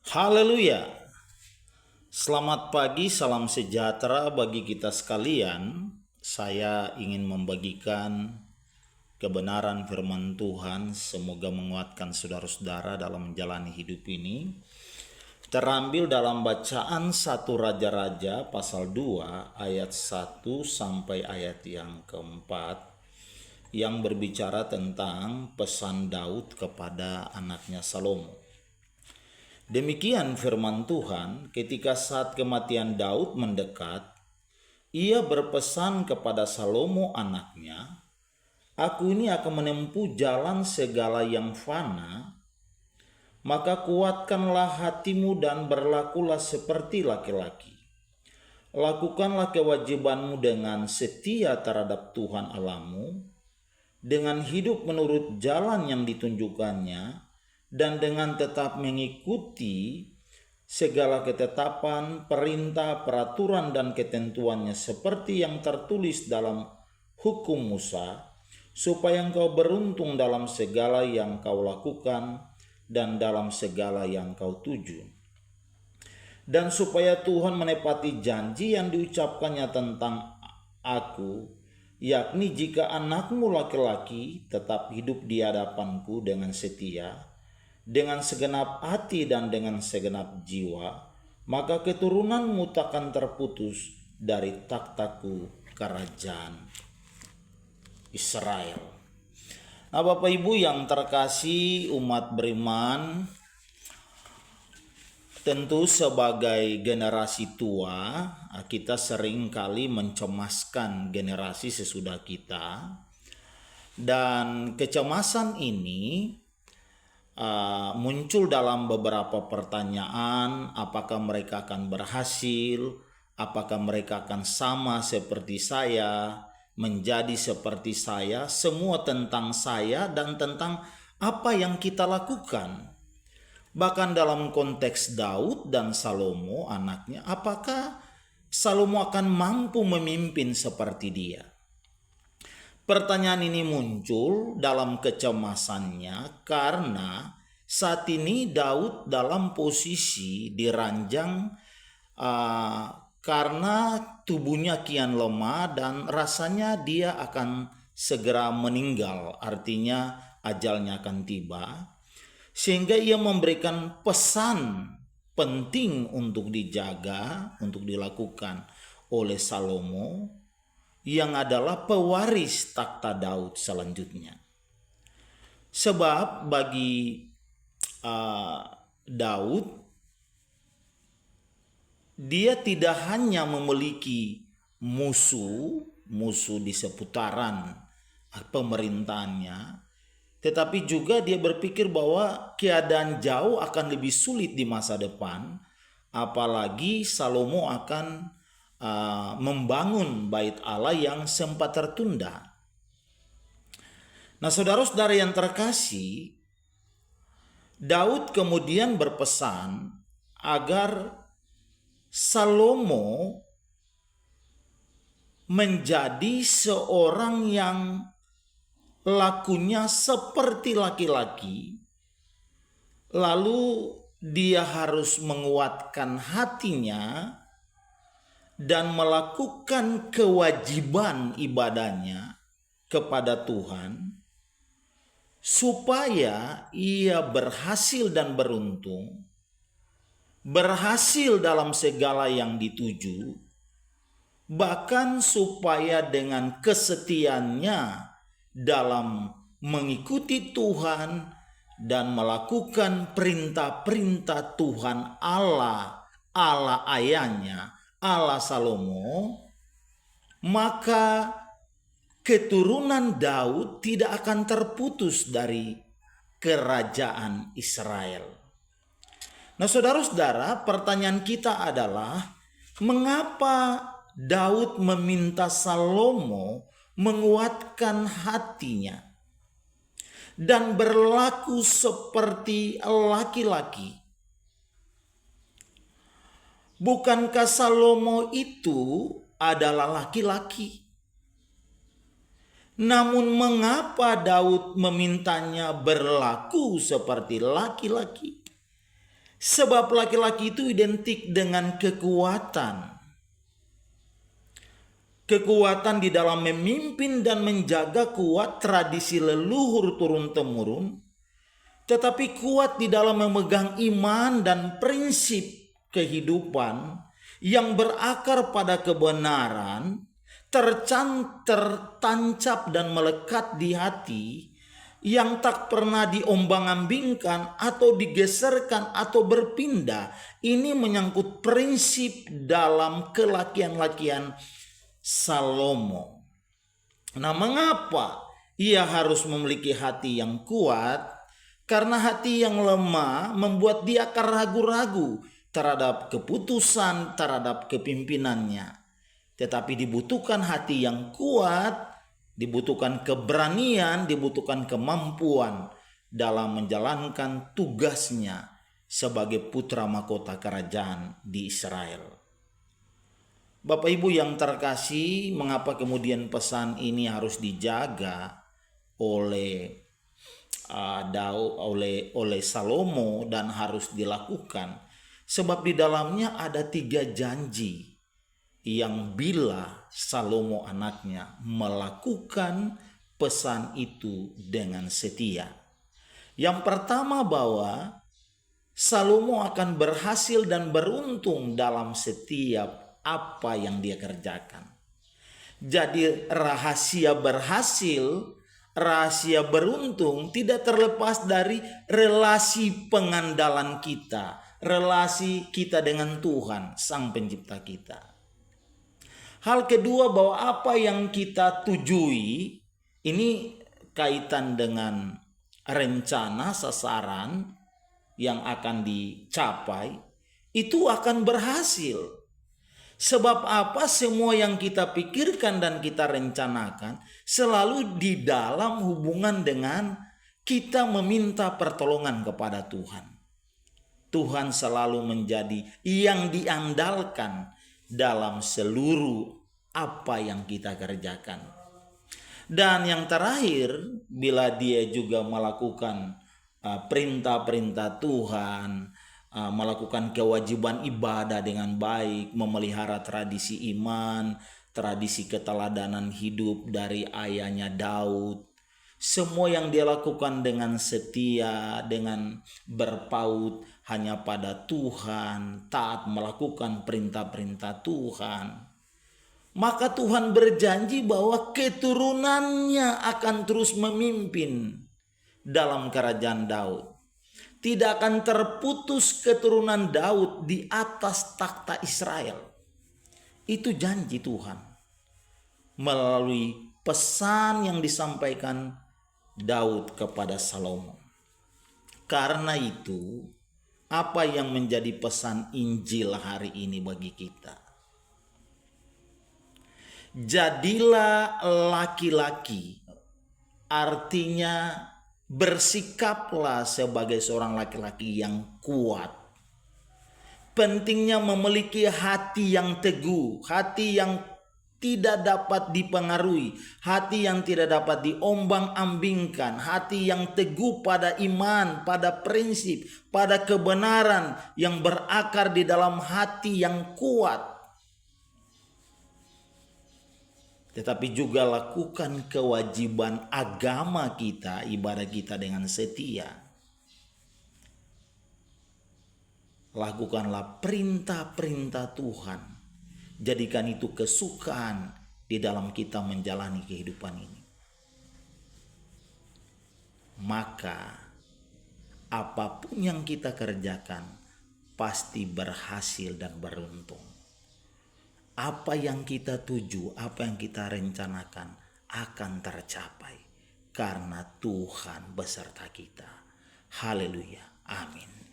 Haleluya. Selamat pagi, salam sejahtera bagi kita sekalian. Saya ingin membagikan kebenaran firman Tuhan, semoga menguatkan saudara-saudara dalam menjalani hidup ini. Terambil dalam bacaan 1 Raja-Raja pasal 2 ayat 1 sampai ayat yang keempat, yang berbicara tentang pesan Daud kepada anaknya Salomo. Demikian firman Tuhan, ketika saat kematian Daud mendekat, ia berpesan kepada Salomo anaknya, "Aku ini akan menempuh jalan segala yang fana, maka kuatkanlah hatimu dan berlakulah seperti laki-laki. Lakukanlah kewajibanmu dengan setia terhadap Tuhan Allahmu, dengan hidup menurut jalan yang ditunjukkannya, dan dengan tetap mengikuti segala ketetapan, perintah, peraturan, dan ketentuannya seperti yang tertulis dalam hukum Musa, supaya engkau beruntung dalam segala yang kau lakukan dan dalam segala yang kau tuju. Dan supaya Tuhan menepati janji yang diucapkannya tentang aku, yakni jika anakmu laki-laki tetap hidup di hadapanku dengan setia, dengan segenap hati dan dengan segenap jiwa, maka keturunanmu takkan terputus dari takhtaku kerajaan Israel." Nah, Bapak Ibu yang terkasih umat beriman, tentu sebagai generasi tua, kita sering kali mencemaskan generasi sesudah kita, dan kecemasan ini muncul dalam beberapa pertanyaan. Apakah mereka akan berhasil? Apakah mereka akan sama seperti saya, menjadi seperti saya? Semua tentang saya dan tentang apa yang kita lakukan. Bahkan dalam konteks Daud dan Salomo anaknya, apakah Salomo akan mampu memimpin seperti dia? Pertanyaan ini muncul dalam kecemasannya karena saat ini Daud dalam posisi diranjang karena tubuhnya kian lemah dan rasanya dia akan segera meninggal, artinya ajalnya akan tiba. Sehingga ia memberikan pesan penting untuk dijaga, untuk dilakukan oleh Salomo, yang adalah pewaris takhta Daud selanjutnya. Sebab bagi Daud, dia tidak hanya memiliki musuh di seputaran pemerintahannya, tetapi juga dia berpikir bahwa keadaan jauh akan lebih sulit di masa depan, apalagi Salomo akan membangun bait Allah yang sempat tertunda. Nah, saudara-saudara yang terkasih, Daud kemudian berpesan agar Salomo menjadi seorang yang lakunya seperti laki-laki, lalu dia harus menguatkan hatinya dan melakukan kewajiban ibadahnya kepada Tuhan, supaya ia berhasil dan beruntung, berhasil dalam segala yang dituju, bahkan supaya dengan kesetiaannya dalam mengikuti Tuhan dan melakukan perintah-perintah Tuhan Allah ayahnya, Allah Salomo, maka keturunan Daud tidak akan terputus dari kerajaan Israel. Nah, saudara-saudara, pertanyaan kita adalah, mengapa Daud meminta Salomo menguatkan hatinya dan berlaku seperti laki-laki? Bukankah Salomo itu adalah laki-laki? Namun mengapa Daud memintanya berlaku seperti laki-laki? Sebab laki-laki itu identik dengan kekuatan. Kekuatan di dalam memimpin dan menjaga kuat tradisi leluhur turun-temurun, tetapi kuat di dalam memegang iman dan prinsip kehidupan yang berakar pada kebenaran, tertancap dan melekat di hati, yang tak pernah diombang-ambingkan atau digeserkan atau berpindah. Ini menyangkut prinsip dalam kelakian-lakian Salomo. Nah, mengapa ia harus memiliki hati yang kuat? Karena hati yang lemah membuat dia akan ragu-ragu terhadap keputusan, terhadap kepimpinannya. Tetapi dibutuhkan hati yang kuat, dibutuhkan keberanian, dibutuhkan kemampuan dalam menjalankan tugasnya sebagai putra mahkota kerajaan di Israel. Bapak Ibu yang terkasih, mengapa kemudian pesan ini harus dijaga oleh Salomo dan harus dilakukan? Sebab di dalamnya ada 3 janji yang bila Salomo anaknya melakukan pesan itu dengan setia. Yang pertama, bahwa Salomo akan berhasil dan beruntung dalam setiap apa yang dia kerjakan. Jadi rahasia berhasil, rahasia beruntung tidak terlepas dari relasi pengandalan kita, relasi kita dengan Tuhan, Sang Pencipta kita. Hal kedua, bahwa apa yang kita tujui, ini kaitan dengan rencana, sasaran yang akan dicapai, itu akan berhasil. Sebab apa? Semua yang kita pikirkan dan kita rencanakan selalu di dalam hubungan dengan kita meminta pertolongan kepada Tuhan. Tuhan selalu menjadi yang diandalkan dalam seluruh apa yang kita kerjakan. Dan yang terakhir, bila dia juga melakukan perintah-perintah Tuhan, melakukan kewajiban ibadah dengan baik, memelihara tradisi iman, tradisi keteladanan hidup dari ayahnya Daud, semua yang dia lakukan dengan setia, dengan berpaut hanya pada Tuhan, taat melakukan perintah-perintah Tuhan, maka Tuhan berjanji bahwa keturunannya akan terus memimpin dalam kerajaan Daud. Tidak akan terputus keturunan Daud di atas takhta Israel. Itu janji Tuhan melalui pesan yang disampaikan Daud kepada Salomo. Karena itu, apa yang menjadi pesan Injil hari ini bagi kita? Jadilah laki-laki, artinya bersikaplah sebagai seorang laki-laki yang kuat. Pentingnya memiliki hati yang teguh, hati yang tidak dapat dipengaruhi, hati yang tidak dapat diombang-ambingkan, hati yang teguh pada iman, pada prinsip, pada kebenaran yang berakar di dalam hati yang kuat. Tetapi juga lakukan kewajiban agama kita, ibadah kita dengan setia. Lakukanlah perintah-perintah Tuhan. Jadikan itu kesukaan di dalam kita menjalani kehidupan ini. Maka apapun yang kita kerjakan pasti berhasil dan beruntung. Apa yang kita tuju, apa yang kita rencanakan akan tercapai karena Tuhan beserta kita. Haleluya. Amin.